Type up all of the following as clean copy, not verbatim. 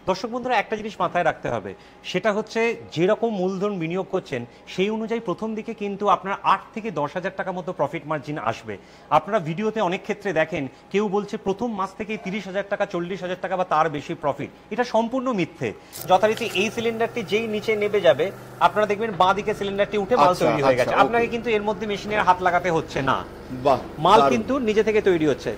দর্শক বন্ধুরা একটা জিনিস মাথায় রাখতে হবে, সেটা হচ্ছে যেরকম মূলধন বিনিয়োগ করছেন সেই অনুযায়ী প্রথম দিকে কিন্তু আপনার 8 থেকে 10,000 টাকা মতো প্রফিট মার্জিন আসবে। আপনারা ভিডিওতে অনেক ক্ষেত্রে দেখেন কেউ বলছে প্রথম মাস থেকেই 30,000 টাকা, 40,000 টাকা বা তার বেশি প্রফিট। এটা সম্পূর্ণ মিথ্যে। যথারীতি এই সিলিন্ডারটি যেই নিচে নেমে যাবে আপনারা দেখবেন বাঁ দিকে সিলিন্ডারটি উঠে মাল তৈরি হয়ে গেছে। আপনাকে কিন্তু এর মধ্যে মেশিনের হাত লাগাতে হচ্ছে না, মাল কিন্তু নিজে থেকে তৈরি হচ্ছে।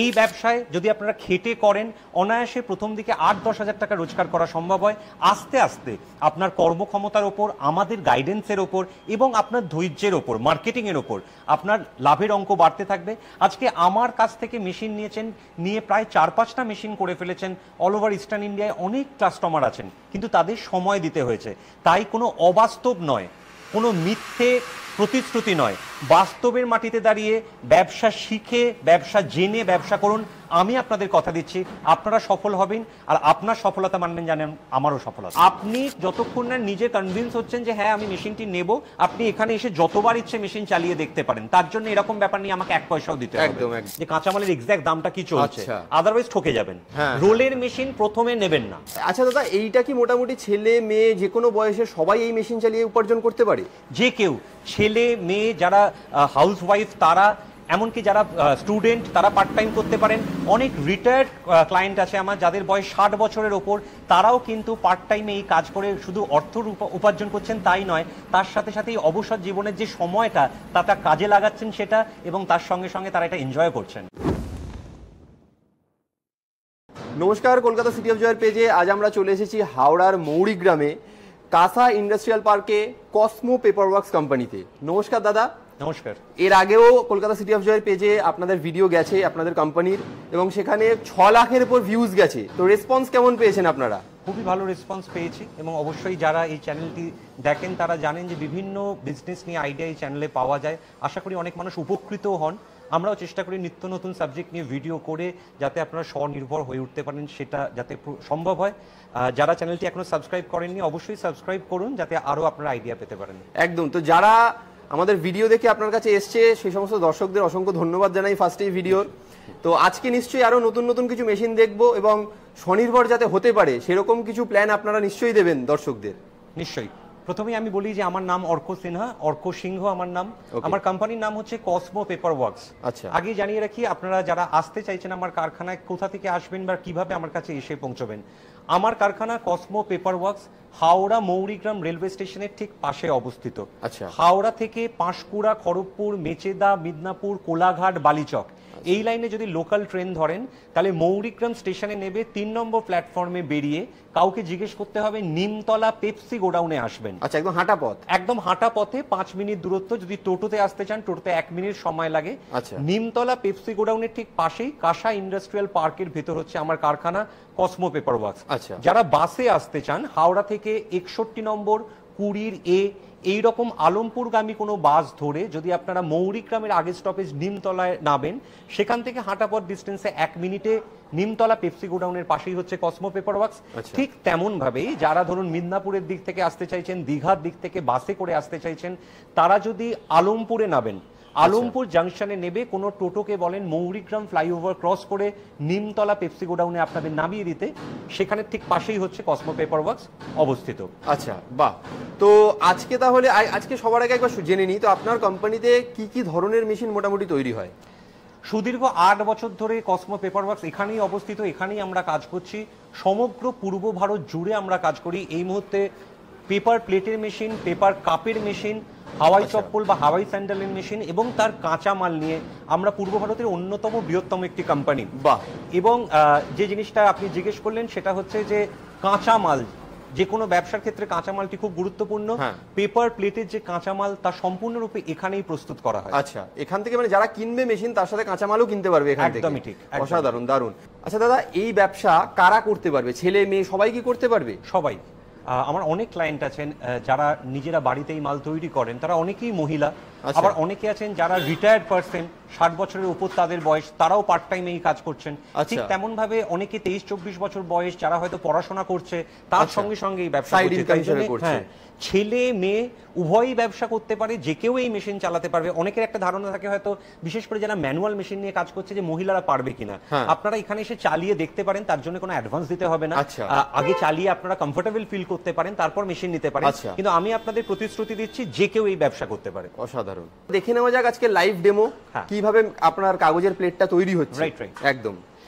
এই ব্যবসায় যদি আপনারা খেটে করেন অনায়াসে প্রথম দিকে 8-10,000 টাকা রোজগার করা সম্ভব হয়। আস্তে আস্তে আপনার কর্মক্ষমতার ওপর, আমাদের গাইডেন্সের ওপর এবং আপনার ধৈর্যের ওপর, মার্কেটিংয়ের ওপর আপনার লাভের অঙ্ক বাড়তে থাকবে। আজকে আমার কাছ থেকে মেশিন নিয়েছেন, নিয়ে প্রায় 4-5টা মেশিন করে ফেলেছেন। অল ওভার ইস্টার্ন ইন্ডিয়ায় অনেক কাস্টমার আছেন, কিন্তু তাদের সময় দিতে হয়েছে। তাই কোনো অবাস্তব নয়, কোনো মিথ্যে প্রতিশ্রুতি নয়, বাস্তবের মাটিতে দাঁড়িয়ে ব্যবসা শিখে, ব্যবসা জেনে ব্যবসা করুন। আমি আপনাদের কথা দিচ্ছি আপনারা সফল হবেন, আর আপনার সফলতা মানবেন জানেন আমারও সফলতা। আপনি যতক্ষণ না নিজে কনভিন্স হচ্ছেন যে হ্যাঁ আমি মেশিনটি নেব, আপনি এখানে এসে যতবার ইচ্ছে মেশিন চালিয়ে দেখতে পারেন। তার জন্য এরকম ব্যাপার নিয়ে আমাকে 1 পয়সাও দিতে হবে যে কাঁচামালের এক্সাক্ট দামটা কি চলছে, আদারওয়াইজ ঠকে যাবেন। রোলের মেশিন প্রথমে নেবেন না। আচ্ছা দাদা, এইটা কি মোটামুটি ছেলে মেয়ে যে কোনো বয়সে সবাই এই মেশিন চালিয়ে উপার্জন করতে পারে? যে কেউ, ছেলে মেয়ে, যারা হাউসওয়াইফ তারা, এমনকি যারা স্টুডেন্ট তারা পার্ট টাইম করতে পারেন। অনেক রিটায়ার্ড ক্লায়েন্ট আছে আমার যাদের বয়স 60 বছরের ওপর, তারাও কিন্তু পার্ট টাইমে এই কাজ করে শুধু অর্থ উপার্জন করছেন তাই নয়, তার সাথে সাথে এই অবসর জীবনের যে সময়টা তাটা কাজে লাগাচ্ছেন সেটা, এবং তার সঙ্গে সঙ্গে তারা এটা এনজয় করছেন। নমস্কার, কলকাতা সিটি অফ জয়ের পেজে আজ আমরা চলে এসেছি হাওড়ার মৌরিগ্রামে কাঁসা ইন্ডাস্ট্রিয়াল পার্কে কসমো পেপার ওয়ার্কস কোম্পানিতে। নমস্কার দাদা। নমস্কার। এর আগেও কলকাতা সিটি অফ জয়ের পেজে আপনাদের ভিডিও গেছে আপনাদের কোম্পানির, এবং সেখানে 6 লাখের উপর ভিউজ গেছে। তো রেসপন্স কেমন পেয়েছেন আপনারা? খুবই ভালো রেসপন্স পেয়েছি, এবং অবশ্যই যারা এই চ্যানেলটি দেখেন তারা জানেন যে বিভিন্ন বিজনেস নিয়ে আইডিয়া এই চ্যানেলে পাওয়া যায়। আশা করি অনেক মানুষ উপকৃতও হন। আমরাও চেষ্টা করি নিত্য নতুন সাবজেক্ট নিয়ে ভিডিও করে যাতে আপনারা স্বনির্ভর হয়ে উঠতে পারেন, সেটা যাতে সম্ভব হয়। যারা চ্যানেলটি এখনো সাবস্ক্রাইব করেননি অবশ্যই সাবস্ক্রাইব করুন যাতে আরও আপনারা আইডিয়া পেতে পারেন। একদম। তো যারা আমাদের ভিডিও দেখে আপনার কাছে এসছে সেই সমস্ত দর্শকদের অসংখ্য ধন্যবাদ জানাই ফার্স্টেই ভিডিওর। তো আজকে নিশ্চয়ই আরও নতুন নতুন কিছু মেশিন দেখবো, এবং স্বনির্ভর যাতে হতে পারে সেরকম কিছু প্ল্যান আপনারা নিশ্চয়ই দেবেন দর্শকদের। নিশ্চয়ই। প্রথমেই আমি বলি যে আমার নাম অর্ক সিনহা, অর্ক সিংহ আমার নাম। আমার কোম্পানির নাম হচ্ছে কসমো পেপার ওয়ার্কস। আচ্ছা, আগে জানিয়ে রাখি আপনারা যারা আসতে চাইছেন আমার কারখানায় কোথা থেকে আসবেন বা কিভাবে আমার কাছে এসে পৌঁছবেন। আমার কারখানা Cosmo paper works Howrah Mourigram railway স্টেশনের ঠিক পাশে অবস্থিত। আচ্ছা, হাওড়া থেকে পাঁশকুড়া, খড়গপুর, মেচেদা, মিদনাপুর, কোলাঘাট, বালিচক এই লাইনে যদি লোকাল ট্রেন ধরেন তাহলে মৌরিগ্রাম স্টেশনে নেবে 3 নম্বর প্ল্যাটফর্মে বেরিয়ে কাউকে জিজ্ঞেস করতে হবে নিমতলা পেপসি গোডাউনে আসবেন। আচ্ছা, একদম হাঁটা পথ? একদম হাঁটা পথে 5 মিনিট দূরত্ব। যদি টোটোতে আসতে চান টোটোতে 1 মিনিট সময় লাগে। আচ্ছা, নিমতলা পেপসি গোডাউনের ঠিক পাশেই কাঁসা ইন্ডাস্ট্রিয়াল পার্কের ভেতর হচ্ছে আমার কারখানা কসমো পেপার ওয়ার্কস। আচ্ছা, যারা বাসে আসতে চান হাওড়া থেকে 61 নম্বর, 20 এ এইরকম আলমপুরগামী কোনো বাস ধরে যদি আপনারা মৌরিগ্রামের আগের স্টপেজ নিমতলায় নামেন, সেখান থেকে হাঁটা পথ ডিস্টেন্সে 1 মিনিটে নিমতলা পেপসি গোডাউনের পাশেই হচ্ছে কসমো পেপার ওয়ার্কস। ঠিক তেমন ভাবেই যারা ধরুন মিদনাপুরের দিক থেকে আসতে চাইছেন, দীঘার দিক থেকে বাসে করে আসতে চাইছেন, তারা যদি আলমপুরে নামেন, আলমপুর জাংশনে নেবে কোনো টোটোকে বলেন মৌরিগ্রাম ফ্লাইওভার ক্রস করে নিমতলা পেপসি গোডাউনে আপনাদের নামিয়ে দিতে, সেখানে ঠিক পাশেই হচ্ছে কসমো পেপার ওয়ার্কস অবস্থিত। আচ্ছা, বাহ। তো আজকে তাহলে আজকে সবার আগে একবার জেনে নিই, তো আপনার কোম্পানিতে কি কি ধরনের মেশিন মোটামুটি তৈরি হয়? সুদীর্ঘ 8 বছর ধরে কসমো পেপার ওয়ার্কস এখানেই অবস্থিত, এখানেই আমরা কাজ করছি। সমগ্র পূর্ব ভারত জুড়ে আমরা কাজ করি। এই মুহূর্তে পেপার প্লেটের মেশিন, পেপার কাপের মেশিন, হাওয়াই চপ্পল বা হাওয়াই স্যান্ডেলের মেশিন এবং তার কাঁচা মাল নিয়ে আমরা পূর্ব ভারতের অন্যতম বৃহত্তম একটি কোম্পানি। বাহ। এবং যে জিনিসটা আপনি জিজ্ঞেস করলেন সেটা হচ্ছে যে কাঁচা মাল, যে কোনো ব্যবসার ক্ষেত্রে কাঁচামালটি খুব গুরুত্বপূর্ণ। পেপার প্লেটের যে কাঁচামাল তা সম্পূর্ণরূপে এখানেই প্রস্তুত করা হয়। আচ্ছা, এখান থেকে মানে যারা কিনবে মেশিন তার সাথে কাঁচামালও কিনতে পারবে এখান থেকে? একদমই ঠিক। অসাধারণ, দারুণ। আচ্ছা দাদা, এই ব্যবসা কারা করতে পারবে? ছেলে মেয়ে সবাই কি করতে পারবে? সবাই। আমার অনেক ক্লায়েন্ট আছেন যারা নিজেরা বাড়িতেই মাল তৈরি করেন, তারা অনেকেই মহিলা। আচ্ছা। আবার অনেকে আছেন যারা রিটায়ার্ড পারসন, 60 বছরের উপর তাদের বয়স, তারাও পার্ট টাইমে এই কাজ করছেন। আচ্ছা। ঠিক তেমন ভাবে অনেকে 23-24 বছর বয়স যারা হয়তো পড়াশোনা করছে, তার আচ্ছা। সঙ্গে সঙ্গে এই ব্যবসা Side করছে। income তাই জন্যে, হিসেবে করছে। হ্যাঁ, ছেলে মেয়ে উভয়ই ব্যবসা করতে পারে, যে কেউ এই মেশিন চালাতে পারবে। অনেকের একটা ধারণা থাকে হয়তো, বিশেষ করে যারা ম্যানুয়াল মেশিন নিয়ে কাজ করছে, যে মহিলারা পারবে কিনা। হ্যাঁ। আপনারা এখানে এসে চালিয়ে দেখতে পারেন, তার জন্য কোনো অ্যাডভান্স দিতে হবে না। আচ্ছা। আগে চালিয়ে আপনারা কমফোর্টেবল ফিল করতে পারেন, তারপর মেশিন নিতে পারেন। আচ্ছা। কিন্তু আমি আপনাদের প্রতিশ্রুতি দিচ্ছি যে কেউ এই ব্যবসা করতে পারে। অসাধারণ। দেখে নেওয়া যাক আজকে লাইভ ডেমো, হ্যাঁ। কিভাবে আপনার কাগজের প্লেটটা তৈরি হচ্ছে। Right, right. একদম।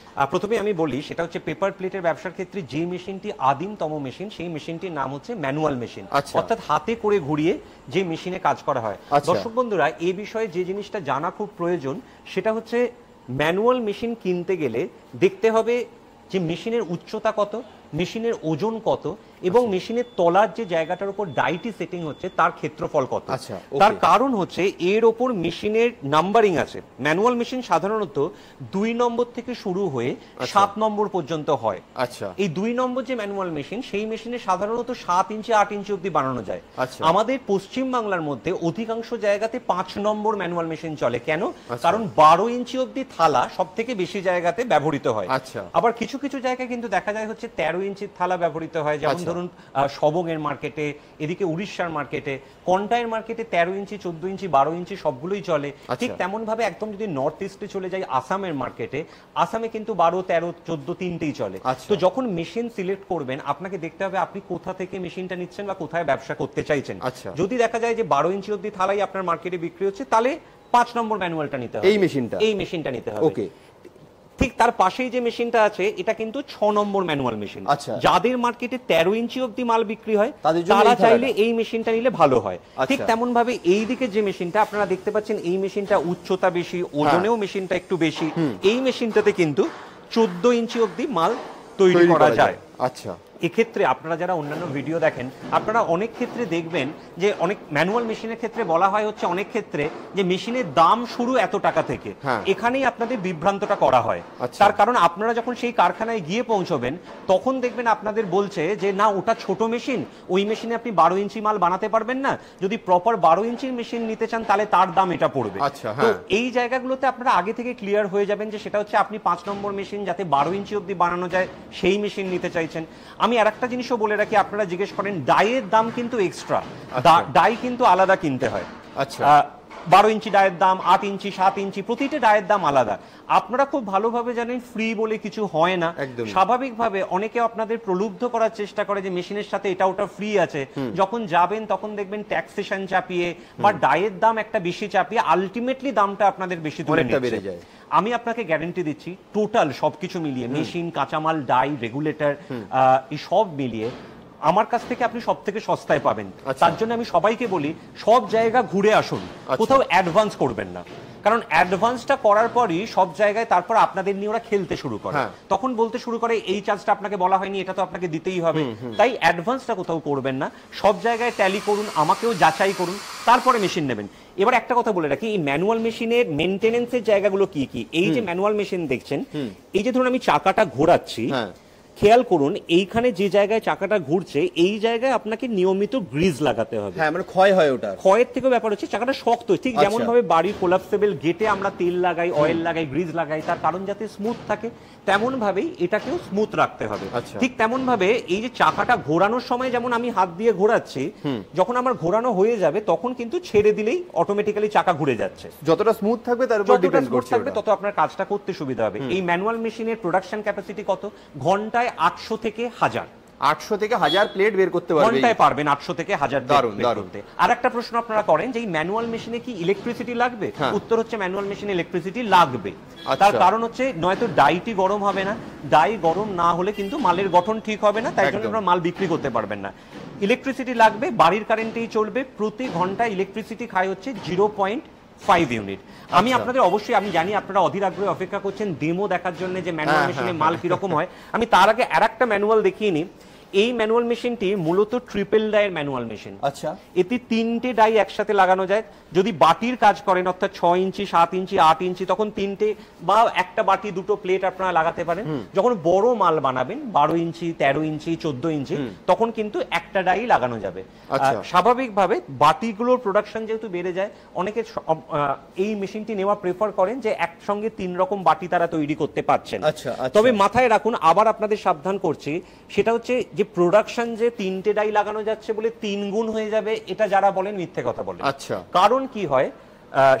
প্রথমে আমি বলি, সেটা হচ্ছে পেপার প্লেটের ব্যবসার ক্ষেত্রে যে মেশিনটি আদিমতম মেশিন, সেই মেশিনটির নাম হচ্ছে ম্যানুয়াল মেশিন। আচ্ছা। অর্থাৎ হাতে করে ঘুরিয়ে যে মেশিনে কাজ করা হয়। আচ্ছা। দর্শক বন্ধুরা, এই বিষয়ে যে জিনিসটা জানা খুব প্রয়োজন, সেটা হচ্ছে ম্যানুয়াল মেশিন কিনতে গেলে দেখতে হবে যে মেশিনের উচ্চতা কত, মেশিনের ওজন কত, এবং মেশিনের তলার যে জায়গাটার উপর ডাইটি সেটিং হচ্ছে তার ক্ষেত্রফল কত। আচ্ছা, তার okay। কারণ হচ্ছে এর ওপর মেশিনের নাম্বারিং আছে। ম্যানুয়াল মেশিন সাধারণত 2 নম্বর থেকে শুরু হয়ে 7 নম্বর পর্যন্ত হয়। আচ্ছা। এই 2 নম্বর যে ম্যানুয়াল মেশিন, সেই মেশিনে সাধারণত 7 ইঞ্চি 8 ইঞ্চি অব্দি বানানো যায়। আচ্ছা। আমাদের পশ্চিম বাংলার মধ্যে অধিকাংশ জায়গাতে 5 নম্বর ম্যানুয়াল মেশিন চলে। কেন? আচ্ছা। কারণ 12 ইঞ্চি অব্দি থালা সব থেকে বেশি জায়গাতে ব্যবহৃত হয়। আচ্ছা। আবার কিছু কিছু জায়গায় কিন্তু দেখা যায় হচ্ছে 13 ইঞ্চির থালা ব্যবহৃত হয়। যেমন আচ্ছা। ধরুন সবংয়ের মার্কেটে, এদিকে উড়িষ্যার মার্কেটে, কন্টাইয়ের মার্কেটে 13 ইঞ্চি, 14 ইঞ্চি, 12 ইঞ্চি সবগুলোই চলে। আচ্ছা। ঠিক তেমন ভাবে একদম যদি নর্থ ইস্টে চলে যাই, আসামের মার্কেটে, আসামে কিন্তু 12, 13, 14 তিনটেই চলে। আচ্ছা। তো যখন মেশিন সিলেক্ট করবেন, আপনাকে দেখতে হবে আপনি কোথা থেকে মেশিনটা নিচ্ছেন বা কোথায় ব্যবসা করতে চাইছেন। আচ্ছা। যদি দেখা যায় যে 12 ইঞ্চি অব্দি থালাই আপনার মার্কেটে বিক্রি হচ্ছে, তাহলে 5 নম্বর ম্যানুয়ালটা নিতে হবে। এই মেশিনটা নিতে হবে। ওকে। ঠিক তার পাশেই যে মেশিনটা আছে, এটা কিন্তু 6 নম্বর ম্যানুয়াল মেশিন। আচ্ছা। যাদের মার্কেটে 13 ইঞ্চি অব্দি মাল বিক্রি হয়, তাদের জন্য তারা এই চাইলে থালাটা। এই মেশিনটা নিলে ভালো হয়। আচ্ছা। ঠিক তেমন ভাবে এই দিকে যে মেশিনটা আপনারা দেখতে পাচ্ছেন, এই মেশিনটা উচ্চতা বেশি, ওজনেও মেশিনটা একটু বেশি। এই মেশিনটাতে কিন্তু 14 ইঞ্চি অব্দি মাল তৈরি করা যায়। আচ্ছা। এক্ষেত্রে আপনারা যারা অন্যান্য ভিডিও দেখেন, আপনারা অনেক ক্ষেত্রে দেখবেন যে অনেক ম্যানুয়াল মেশিনের ক্ষেত্রে বলা হয় হচ্ছে অনেক ক্ষেত্রে যে মেশিনের দাম শুরু এত টাকা থেকে। হ্যাঁ। এখানেই আপনাদের বিভ্রান্তটা করা হয়। আচ্ছা। তার কারণ আপনারা যখন সেই কারখানায় গিয়ে পৌঁছবেন, তখন দেখবেন আপনাদের বলছে যে না, ওটা ছোট মেশিন, ওই মেশিনে আপনি 12 ইঞ্চি মাল বানাতে পারবেন না। যদি প্রপার 12 ইঞ্চির মেশিন নিতে চান, তাহলে তার দাম এটা পড়বে। আচ্ছা, তো হ্যাঁ। এই জায়গাগুলোতে আপনারা আগে থেকে ক্লিয়ার হয়ে যাবেন যে সেটা হচ্ছে আপনি 5 নম্বর মেশিন যাতে 12 ইঞ্চি অব্দি বানানো যায়, সেই মেশিন নিতে চাইছেন। আমি আরেকটা জিনিসও বলে রাখি, আপনারা জিজ্ঞেস করেন ডাইয়ের দাম কিন্তু এক্সট্রা, ডাই কিন্তু আলাদা কিনতে হয়। আচ্ছা। 12 ইঞ্চি ডায়ের দাম, 8 ইঞ্চি, 7 ইঞ্চি, প্রতিটা ডায়ের দাম আলাদা। আপনারা খুব ভালোভাবে জানেন ফ্রি বলে কিছু হয় না। একদমই। স্বাভাবিকভাবে অনেকে আপনাদের প্রলুব্ধ করার চেষ্টা করে যে মেশিনের সাথে এটা ওটা ফ্রি আছে। যখন যাবেন তখন দেখবেন ট্যাক্সেশন চাপিয়ে বা ডায়ের দাম একটা বেশি চাপিয়ে আলটিমেটলি দামটা আপনাদের বেশি তুলে অনেকটা নিচ্ছে। বেড়ে যায়। আমি আপনাকে গ্যারান্টি দিচ্ছি, টোটাল সবকিছু মিলিয়ে, মেশিন, কাঁচামাল, ডাই, রেগুলেটর, এই সব মিলিয়ে আমার কাছ থেকে আপনি সব থেকে সস্তায় পাবেন। আচ্ছা। তার জন্য আমি সবাইকে বলি, সব জায়গা ঘুরে আসুন, কোথাও অ্যাডভান্স করবেন না। কারণ অ্যাডভান্সটা করার পরই সব জায়গায় তারপর আপনাদের নিয়ে ওরা খেলতে শুরু করে। হ্যাঁ। তখন বলতে শুরু করে এই চার্জটা আপনাকে বলা হয়নি, এটা তো আপনাকে দিতেই হবে। তাই অ্যাডভান্সটা কোথাও করবেন না, সব জায়গায় ট্যালি করুন, আমাকেও যাচাই করুন, তারপরে মেশিন নেবেন। এবার একটা কথা বলে রাখি, এই ম্যানুয়াল মেশিনের মেইনটেনেন্সের জায়গাগুলো কি কি। এই যে ম্যানুয়াল মেশিন দেখছেন, এই যে ধরুন আমি চাকাটা ঘোরাচ্ছি, খেয়াল করুন এইখানে যে জায়গায় চাকাটা ঘুরছে, এই জায়গায় আপনাকে নিয়মিত গ্রিজ লাগাতে হবে। হ্যাঁ, মানে ক্ষয় হয় ওটা। ক্ষয়ের থেকে ব্যাপার হচ্ছে চাকাটা শক্ত। ঠিক যেমন ভাবে বাড়ির কোলাপসেবল গেটে আমরা তেল লাগাই, অয়েল লাগাই, গ্রিজ লাগাই, তার কারণ যাতে স্মুথ থাকে, তেমন ভাবেই এটাকেও স্মুথ রাখতে হবে। ঠিক তেমন ভাবে এই যে চাকাটা ঘোরানোর সময় যেমন আমি হাত দিয়ে ঘোরাচ্ছি, যখন আমার ঘোরানো হয়ে যাবে তখন কিন্তু ছেড়ে দিলেই অটোমেটিক্যালি চাকা ঘুরে যাচ্ছে। যতটা স্মুথ থাকবে তার উপর ডিপেন্ড করছে, তত আপনার কাজটা করতে সুবিধা হবে। এই ম্যানুয়াল মেশিনের প্রোডাকশন ক্যাপাসিটি কত? ঘন্টায় 800 থেকে 1000। 800 থেকে 1000 প্লেট বের করতে পারবে। ঘন্টায় পারবেন 800 থেকে 1000 দারুণ, প্লেট দারুণ। করতে। আরেকটা প্রশ্ন আপনারা করেন যে এই ম্যানুয়াল মেশিনে কি ইলেকট্রিসিটি লাগবে? উত্তর হচ্ছে ম্যানুয়াল মেশিনে ইলেকট্রিসিটি লাগবে। তার কারণ হচ্ছে নয়তো ডাইটি গরম হবে না, ডাই গরম না হলে কিন্তু মালের গঠন ঠিক হবে না, তাই জন্য আপনারা মাল বিক্রি করতে পারবেন না। ইলেকট্রিসিটি লাগবে, বাড়ির কারেন্টেই চলবে। প্রতি ঘন্টায় ইলেকট্রিসিটি খায় হচ্ছে 0.5 ইউনিট। আমি আপনাদের অবশ্যই, আমি জানি আপনারা অধীর আগ্রহে অপেক্ষা করছেন ডেমো দেখার জন্য যে ম্যানুয়াল মেশিনে মাল কিরকম হয়। আমি তার আগে আরেকটা ম্যানুয়াল দেখিয়ে নিই। এই ম্যানুয়াল মেশিনটি মূলত ট্রিপল ডাইয়ের ম্যানুয়াল মেশিন। আচ্ছা, এতে 3টে ডাই একসাথে লাগানো যায়। যদি বাটির কাজ করেন অর্থাৎ 6 ইঞ্চি 7 ইঞ্চি 8 ইঞ্চি তখন 3টে বা একটা বাটি 2টো প্লেট আপনারা লাগাতে পারেন। যখন বড় মাল বানাবেন 12 ইঞ্চি 13 ইঞ্চি 14 ইঞ্চি তখন কিন্তু একটা ডাই লাগানো যাবে। স্বাভাবিকভাবে বাটিগুলোর প্রোডাকশন যেহেতু বেড়ে যায়, অনেকে এই মেশিনটি নেওয়া প্রেফার করেন যে একসঙ্গে 3 রকম বাটি তারা তৈরি করতে পারছেন। তবে মাথায় রাখুন, আবার আপনাদের সাবধান করছি, সেটা হচ্ছে যে প্রোডাকশন যে 3টে ডাই লাগানো যাচ্ছে বলে 3 গুণ হয়ে যাবে, এটা যারা বলেন মিথ্যে কথা বলেন। কারণ কি হয়,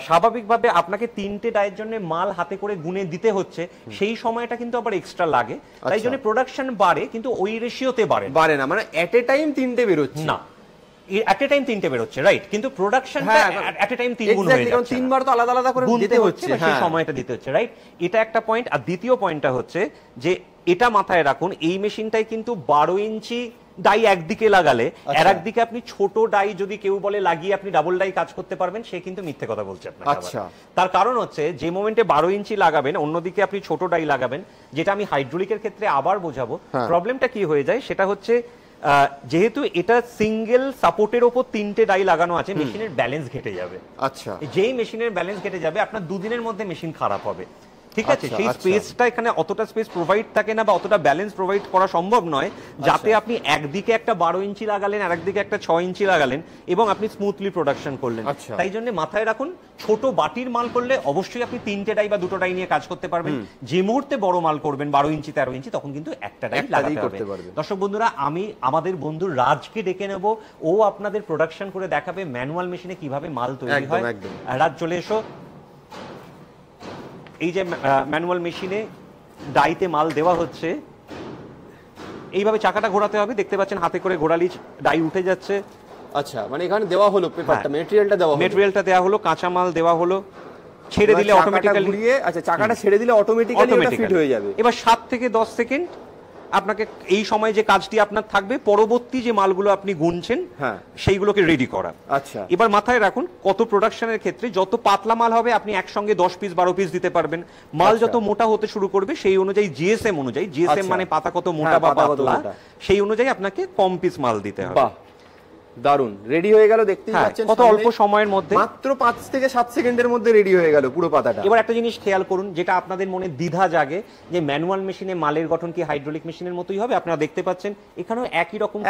স্বাভাবিকভাবে আপনাকে 3টে ডাইয়ের জন্য মাল হাতে করে গুনে দিতে হচ্ছে, সেই সময়টা কিন্তু আবার এক্সট্রা লাগে। তাই জন্য প্রোডাকশন বাড়ে কিন্তু ওই রেশিওতে বাড়ে না, মানে এট এ টাইম 3টে বেরোচ্ছে না, এট এ টাইম 3টে বেরোচ্ছে, রাইট, কিন্তু প্রোডাকশনটা এট এ টাইম 3 গুণ হয়ে যাচ্ছে, কারণ 3বার তো আলাদা আলাদা করে দিতে হচ্ছে, সেই সময়টা দিতে হচ্ছে, রাইট। এটা একটা পয়েন্ট। আর দ্বিতীয় পয়েন্টটা হচ্ছে যে এটা মাথায় রাখুন, এই মেশিনটাই কিন্তু 12 ইঞ্চি ডাই একদিকে লাগালে আর একদিকে আপনি ছোট ডাই যদি কেউ বলে লাগিয়ে আপনি ডাবল ডাই কাজ করতে পারবেন, সে কিন্তু মিথ্যে কথা বলছে আপনাকে। তার কারণ হচ্ছে যে মোমেন্টে 12 ইঞ্চি লাগাবেন অন্যদিকে আপনি ছোট ডাই লাগাবেন, যেটা আমি হাইড্রোলিকের ক্ষেত্রে আবার বোঝাবো। প্রবলেমটা কি হয়ে যায় সেটা হচ্ছে যেহেতু এটা সিঙ্গেল সাপোর্টের উপর 3টে ডাই লাগানো আছে, মেশিনের ব্যালেন্স ঘটে যাবে। আচ্ছা, যেই মেশিনের ব্যালেন্স ঘটে যাবে আপনার 2 দিনের মধ্যে মেশিন খারাপ হবে, ঠিক আছে। সেই স্পেসটা এখানে অতটা স্পেস প্রোভাইড থাকে না বা অতটা ব্যালেন্স প্রোভাইড করা সম্ভব নয় যাতে আপনি একদিকে একটা 12 ইঞ্চি লাগালেন আর একদিকে একটা 6 ইঞ্চি লাগালেন এবং আপনি স্মুথলি প্রোডাকশন করলেন। তাই জন্য মাথায় রাখুন, ছোট বাটির মাল করলে অবশ্যই আপনি 3টে ডাই বা 2টো ডাই নিয়ে কাজ করতে পারবেন। যে মুহূর্তে বড় মাল করবেন 12 ইঞ্চি 13 ইঞ্চি তখন কিন্তু একটা ডাই লাগাতে হবে। দর্শক বন্ধুরা, আমি আমাদের বন্ধু রাজকে ডেকে নেব, ও আপনাদের প্রোডাকশন করে দেখাবে ম্যানুয়াল মেশিনে কিভাবে মাল তৈরি হয়। রাজ চলে এসো। এই যে ম্যানুয়াল মেশিনে ডাইতে মাল দেওয়া হচ্ছে, এইভাবে চাকাটা ঘোরাতে হবে, দেখতে পাচ্ছেন হাতে করে ঘোরালি ডাই উঠে যাচ্ছে। আচ্ছা, মানে এখানে দেওয়া হলো পেপারটা, মেটেরিয়ালটা দেওয়া হলো, কাঁচা মাল দেওয়া হলো, ছেড়ে দিলে অটোমেটিক্যালি ঘুরিয়ে, আচ্ছা চাকাটা ছেড়ে দিলে অটোমেটিক্যালি এটা ফিট হয়ে যাবে। এবার 7 থেকে 10 সেকেন্ড আপনাকে এই সময় যে কাজটি আপনার থাকবে, পরবর্তী যে মালগুলো আপনি গুনছেন সেইগুলোকে রেডি করা। আচ্ছা, এবার মাথায় রাখুন, কত প্রোডাকশনের ক্ষেত্রে যত পাতলা মাল হবে আপনি একসঙ্গে 10 পিস 12 পিস দিতে পারবেন। মাল যত মোটা হতে শুরু করবে সেই অনুযায়ী জিএসএম মানে পাতা কত মোটা বা পাতলা, সেই অনুযায়ী আপনাকে কম পিস মাল দিতে হবে। দারুন, রেডি হয়ে গেল, দেখতেই পাচ্ছেন কত অল্প সময়ের মধ্যে, মাত্র 5 থেকে 7 সেকেন্ডের মধ্যে রেডি হয়ে গেল পুরো পাতাটা। এবার একটা জিনিস খেয়াল করুন, যেটা আপনাদের মনে দ্বিধা জাগে যে ম্যানুয়াল মেশিনে মালের গঠন কি হাইড্রোলিক মেশিনের মতোই হবে। আপনারা দেখতে পাচ্ছেন এখানেও একই রকম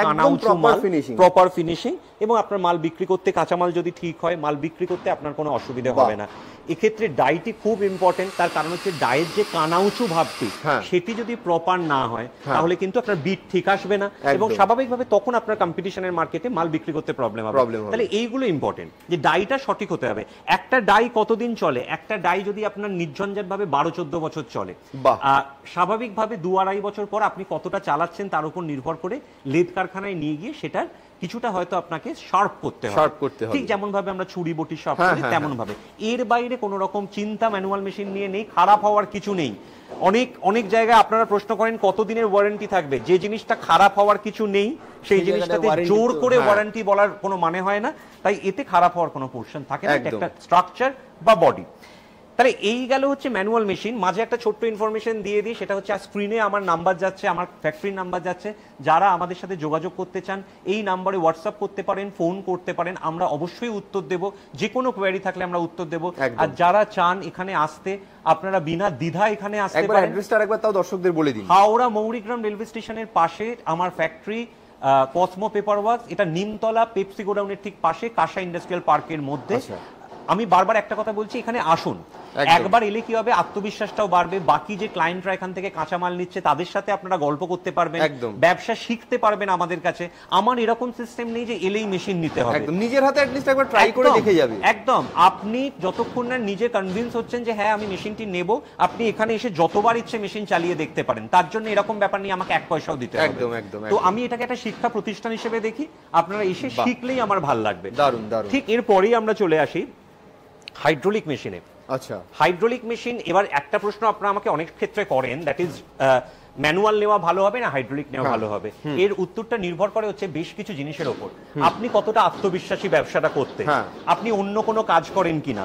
প্রপার ফিনিশিং, এবং আপনার মাল বিক্রি করতে, কাঁচামাল যদি ঠিক হয় মাল বিক্রি করতে আপনার কোনো অসুবিধা হবে না। এক্ষেত্রে ডাইটি খুব ইম্পর্টেন্ট, তার কারণ হচ্ছে ডাইয়ের যে কানাউচু ভাবটি সেটি যদি প্রপার না হয় তাহলে কিন্তু আপনার বিট ঠিক আসবে না, এবং স্বাভাবিকভাবে তখন আপনার কম্পিটিশনের মার্কেটে মাল বিক্রি করতে প্রবলেম হবে। তাহলে এইগুলো ইম্পর্টেন্ট, যে ডাইটা সঠিক হতে হবে। একটা ডাই কতদিন চলে? একটা ডাই যদি আপনার নির্ঝঞ্ঝাট ভাবে 12-14 বছর চলে, স্বাভাবিকভাবে 2-2.5 বছর পর আপনি কতটা চালাচ্ছেন তার উপর নির্ভর করে লেদ কারখানায় নিয়ে গিয়ে সেটার কিছুটা হয়তো আপনাকে শার্প করতে হবে, ঠিক যেমন ভাবে আমরা ছুরি বটি শার্প করি তেমন ভাবে। এর বাইরে কোনো রকম চিন্তা ম্যানুয়াল মেশিন নিয়ে নেই, খারাপ হওয়ার কিছু নেই। অনেক জায়গায় আপনারা প্রশ্ন করেন কতদিনের ওয়ারেন্টি থাকবে, যে জিনিসটা খারাপ হওয়ার কিছু নেই সেই জিনিসটাতে জোর করে ওয়ারেন্টি বলার কোনো মানে হয় না, তাই এতে খারাপ হওয়ার কোনো পোরশন থাকে না, একটা স্ট্রাকচার বা বডি। তাহলে এই গেল হচ্ছে ম্যানুয়াল মেশিন। মাঝে একটা ছোট্ট ইনফরমেশন দিয়ে দিই, সেটা হচ্ছে স্ক্রিনে আমার নাম্বার যাচ্ছে, আমার ফ্যাক্টরির নাম্বার যাচ্ছে। যারা আমাদের সাথে যোগাযোগ করতে চান এই নাম্বারে হোয়াটসঅ্যাপ করতে পারেন, ফোন করতে পারেন, আমরা অবশ্যই উত্তর দেব, যে কোনো কোয়েরি থাকলে আমরা উত্তর দেব। আর যারা চান এখানে আসতে, আপনারা বিনা দ্বিধা এখানে আসতে পারেন। অ্যাড্রেসটা একবার তাও দর্শকদের বলে দিন। হাওড়া মৌরিগ্রাম রেলওয়ে স্টেশনের পাশে আমার ফ্যাক্টরি, কসমো পেপার ওয়ার্কস, এটা নিমতলা পেপসি গোডাউনের ঠিক পাশে, কাঁসা ইন্ডাস্ট্রিয়াল পার্কের মধ্যে। আমি বারবার একটা কথা বলছি, এখানে আসুন, একবার এলে কি হবে, আত্মবিশ্বাসটাও বাড়বে, বাকি যে ক্লায়েন্টরা এখান থেকে কাঁচামাল নিচ্ছে তাদের সাথে আপনারা গল্প করতে পারবেন, ব্যবসা শিখতে পারবেন আমাদের কাছে। আমার এরকম সিস্টেম নেই যে এলেই মেশিন নিতে হবে, নিজের হাতে অ্যাটলিস্ট একবার ট্রাই করে দেখে যাবে। একদম, আপনি যতক্ষণ না নিজে কনভিন্স হচ্ছেন যে হ্যাঁ আমি মেশিনটি নেব, আপনি এখানে এসে যতবার ইচ্ছে মেশিন চালিয়ে দেখতে পারেন। তার জন্য এরকম ব্যাপার নিয়ে আমাকে 1 পয়সাও দিতে হবে। তো আমি এটাকে একটা শিক্ষা প্রতিষ্ঠান হিসেবে দেখি, আপনারা এসে শিখলেই আমার ভালো লাগবে। দারুণ দারুণ। ঠিক এরপরেই আমরা চলে আসি হাইড্রোলিক মেশিনে। আচ্ছা, হাইড্রোলিক মেশিন। এবার একটা প্রশ্ন আপনারা আমাকে অনেক ক্ষেত্রে করেন, দ্যাট ইজ ম্যানুয়াল নেওয়া ভালো হবে না হাইড্রোলিক নেওয়া ভালো হবে, এর উত্তরটা নির্ভর করে হচ্ছে বেশ কিছু জিনিসের উপর। আপনি কতটা আত্মবিশ্বাসী ব্যবসাটা করতে, আপনি অন্য কোনো কাজ করেন কিনা,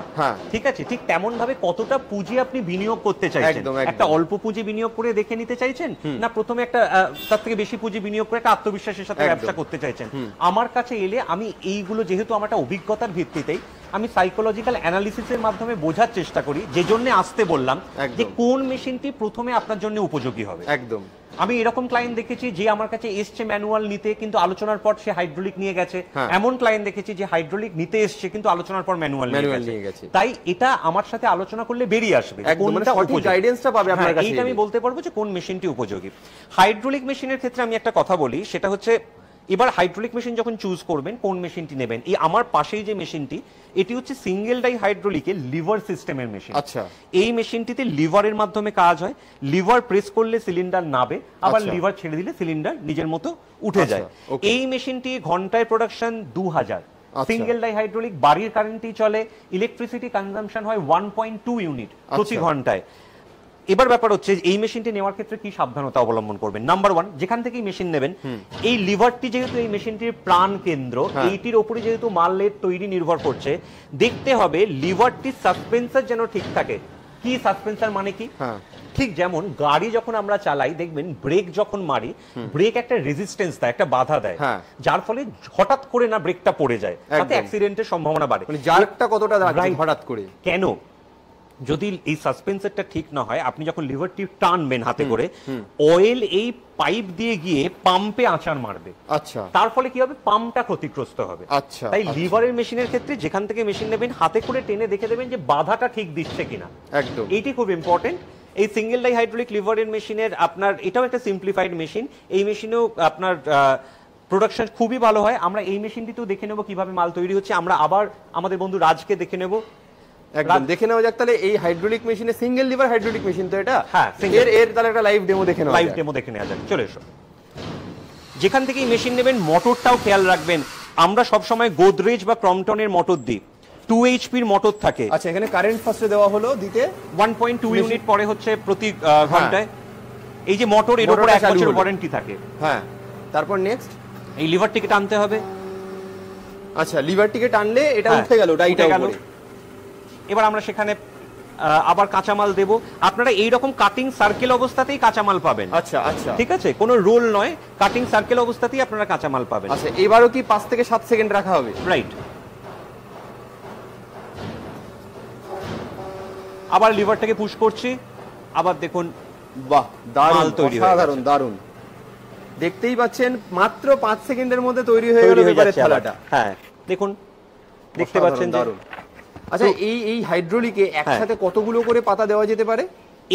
ঠিক আছে, ঠিক তেমন ভাবে কতটা পুঁজি আপনি বিনিয়োগ করতে চাইছেন। একটা অল্প পুঁজি বিনিয়োগ করে দেখে নিতে চাইছেন, না প্রথমে একটা তার থেকে বেশি পুঁজি বিনিয়োগ করে একটা আত্মবিশ্বাসের সাথে ব্যবসা করতে চাইছেন। আমার কাছে এলে আমি এইগুলো, যেহেতু আমার একটা অভিজ্ঞতার ভিত্তিতেই আমি সাইকোলজিক্যাল অ্যানালিসিসের মাধ্যমে বোঝার চেষ্টা করি, যে জন্য আসতে বললাম যে কোন মেশিনটি প্রথমে আপনার জন্য উপযোগী হবে। একদম। আমি এরকম ক্লায়েন্ট দেখেছি যে আমার কাছে এসছে ম্যানুয়াল নিতে, কিন্তু আলোচনার পর সে হাইড্রোলিক নিয়ে গেছে। এমন ক্লায়েন্ট দেখেছি যে হাইড্রোলিক নিতে এসছে কিন্তু আলোচনার পর ম্যানুয়াল নিয়ে গেছে। তাই এটা আমার সাথে আলোচনা করলে বেরিয়ে আসবে কোনটা উপযোগী, গাইডেন্সটা পাবে আপনার কাছে। এইটা আমি বলতে পারবো যে কোন মেশিনটি উপযোগী। হাইড্রোলিক মেশিনের ক্ষেত্রে আমি একটা কথা বলি, সেটা হচ্ছে এবার হাইড্রোলিক মেশিন যখন চুজ করবেন কোন মেশিনটি নেবেন, এই আমার পাশেই যে মেশিনটি, এটি হচ্ছে সিঙ্গেল ডাই হাইড্রোলিকের লিভার সিস্টেমের মেশিন। আচ্ছা, এই মেশিনটিতে লিভারের মাধ্যমে কাজ হয়। লিভার প্রেস করলে সিলিন্ডার নাবে, আবার লিভার ছেড়ে দিলে সিলিন্ডার নিজের মতো উঠে যায়। এই মেশিনটি ঘন্টায় প্রোডাকশন 2000। সিঙ্গেল ডাই হাইড্রোলিক বাড়ির কারেন্টেই চলে। ইলেকট্রিসিটি কনজাম্পশন হয় 1.2 ইউনিট প্রতি ঘন্টায়। এবার ব্যাপার হচ্ছে এই মেশিনটি নেওয়ার ক্ষেত্রে কি সাবধানতা অবলম্বন করবেন। নাম্বার 1, যেখান থেকেই মেশিন নেবেন, এই লিভারটি যেহেতু এই মেশিনটির প্রাণ কেন্দ্র, এইটির উপরে যেহেতু মালের তৈরি নির্ভর করছে, দেখতে হবে লিভারটির সাসপেন্সার যেন ঠিক থাকে। কি সাসপেন্সার মানে কি? ঠিক যেমন গাড়ি যখন আমরা চালাই, দেখবেন ব্রেক যখন মারি, ব্রেক একটা রেজিস্ট্যান্স দেয়, একটা বাধা দেয়, যার ফলে হঠাৎ করে না ব্রেকটা পড়ে যায়, তাতে অ্যাক্সিডেন্টের সম্ভাবনা বাড়ে। মানে জার্কটা কতটা হঠাৎ করে, কেন? যদি এই সাসপেন্সারটা ঠিক না হয়, আপনি যখন লিভারটি টানবেন হাতে করে, অয়েল এই পাইপ দিয়ে গিয়ে পাম্পে আঁচার মারবে। আচ্ছা, তার ফলে কি হবে? পাম্পটা ক্ষতিগ্রস্ত হবে। আচ্ছা, তাই লিভারের মেশিনের ক্ষেত্রে যেখান থেকে মেশিন নেবেন, হাতে করে টেনে দেখে দেবেন যে বাধাটা ঠিক দিচ্ছে কিনা। একদম, এইটি খুব ইম্পর্টেন্ট। এই সিঙ্গেল ডাই হাইড্রোলিক লিভারের মেশিনের আপনার এটাও একটা সিম্পলিফাইড মেশিন। এই মেশিনেও আপনার প্রোডাকশন খুবই ভালো হয়। আমরা এই মেশিনটিতেও দেখে নেব কিভাবে মাল তৈরি হচ্ছে। আমরা আবার আমাদের বন্ধু রাজকে দেখে নেব। একদম দেখে নেওয়া যাক তাহলে এই হাইড্রোলিক মেশিনে, সিঙ্গেল লিভার হাইড্রোলিক মেশিন তো এটা। হ্যাঁ, এর তাহলে একটা লাইভ ডেমো দেখে নেওয়া যাক। চলে এসো। যেখান থেকে মেশিন নেবেন মোটরটাও খেয়াল রাখবেন। আমরা সব সময় গোদরেজ বা ক্রমটনের মোটর দিই, 2 এইচপির মোটর থাকে। আচ্ছা, এখানে কারেন্ট ফার্স্টে দেওয়া হলো দিতে 1.2 ইউনিট পরে হচ্ছে প্রতি ঘন্টায়। এই যে মোটর, এর উপরে 1 বছর ওয়ারেন্টি থাকে। হ্যাঁ, তারপর নেক্সট এই লিভারটিকে টানতে হবে। আচ্ছা, লিভারটিকে টানলে এটা উঠে গেল, ডাইটা গেল। এবার আমরা সেখানে আবার কাঁচামাল দেব। আপনারা এই রকম কাটিং সার্কেল অবস্থাতেই কাঁচামাল পাবেন। আচ্ছা আচ্ছা, ঠিক আছে, কোনো রোল নয়, কাটিং সার্কেল অবস্থাতেই আপনারা কাঁচামাল পাবেন। আচ্ছা, এবারও কি 5 থেকে 7 সেকেন্ড রাখা হবে? রাইট। আবার লিভারটাকে পুশ করছি, আবার দেখুন, বাহ, দারুণ তৈরি, সাধারণ দারুণ। দেখতেই পাচ্ছেন মাত্র 5 সেকেন্ডের মধ্যে তৈরি হয়ে গেল এবারে থালাটা। হ্যাঁ, দেখুন, দেখতে পাচ্ছেন দারুণ। আচ্ছা, এই হাইড্রোলিকে একসাথে কতগুলো করে পাতা দেওয়া যেতে পারে?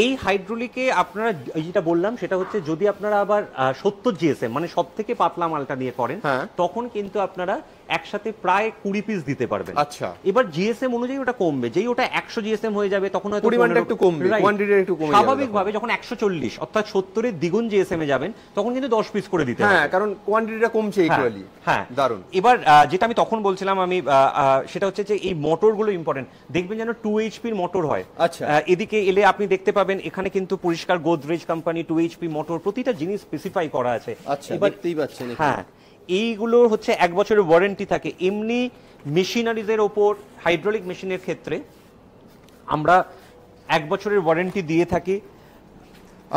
এই হাইড্রোলিকে আপনারা যেটা বললাম সেটা হচ্ছে, যদি আপনারা আবার 70 জিএসএম মানে সব থেকে পাতলা মালটা দিয়ে করেন, তখন কিন্তু আপনারা একসাথে প্রায় 20 পিস দিতে পারবেন। আচ্ছা, এবার জিএসএম অনুযায়ী ওটা কমবে। যেই ওটা 100 জিএসএম হয়ে যাবে, তখন হয়তো পরিমাণটা একটু কমবে, কোয়ান্টিটিটা একটু কমে যাবে। স্বাভাবিকভাবে যখন 140 অর্থাৎ 70 এর দ্বিগুণ জিএসএম এ যাবেন, তখন কিন্তু 10 পিস করে দিতে হবে। হ্যাঁ, কারণ কোয়ান্টিটিটা কমছে ইকুয়ালি। হ্যাঁ, দারুণ। এবার যেটা আমি তখন বলছিলাম, আমি সেটা হচ্ছে যে এই মোটরগুলো ইম্পর্টেন্ট। দেখবেন যেন 2 এইচপির মোটর হয়। আচ্ছা, এদিকে এলে আপনি দেখতে পাবেন এখানে কিন্তু পরিষ্কার গোদরেজ কোম্পানি 2 এইচপি মোটর, প্রতিটা জিনিস স্পেসিফাই করা আছে। আচ্ছা, দেখতেই পাচ্ছেন। হ্যাঁ, এইগুলো হচ্ছে 1 বছরের ওয়ারেন্টি থাকে। এমনি মেশিনারিজের ওপর হাইড্রোলিক মেশিনের ক্ষেত্রে আমরা 1 বছরের ওয়ারেন্টি দিয়ে থাকি,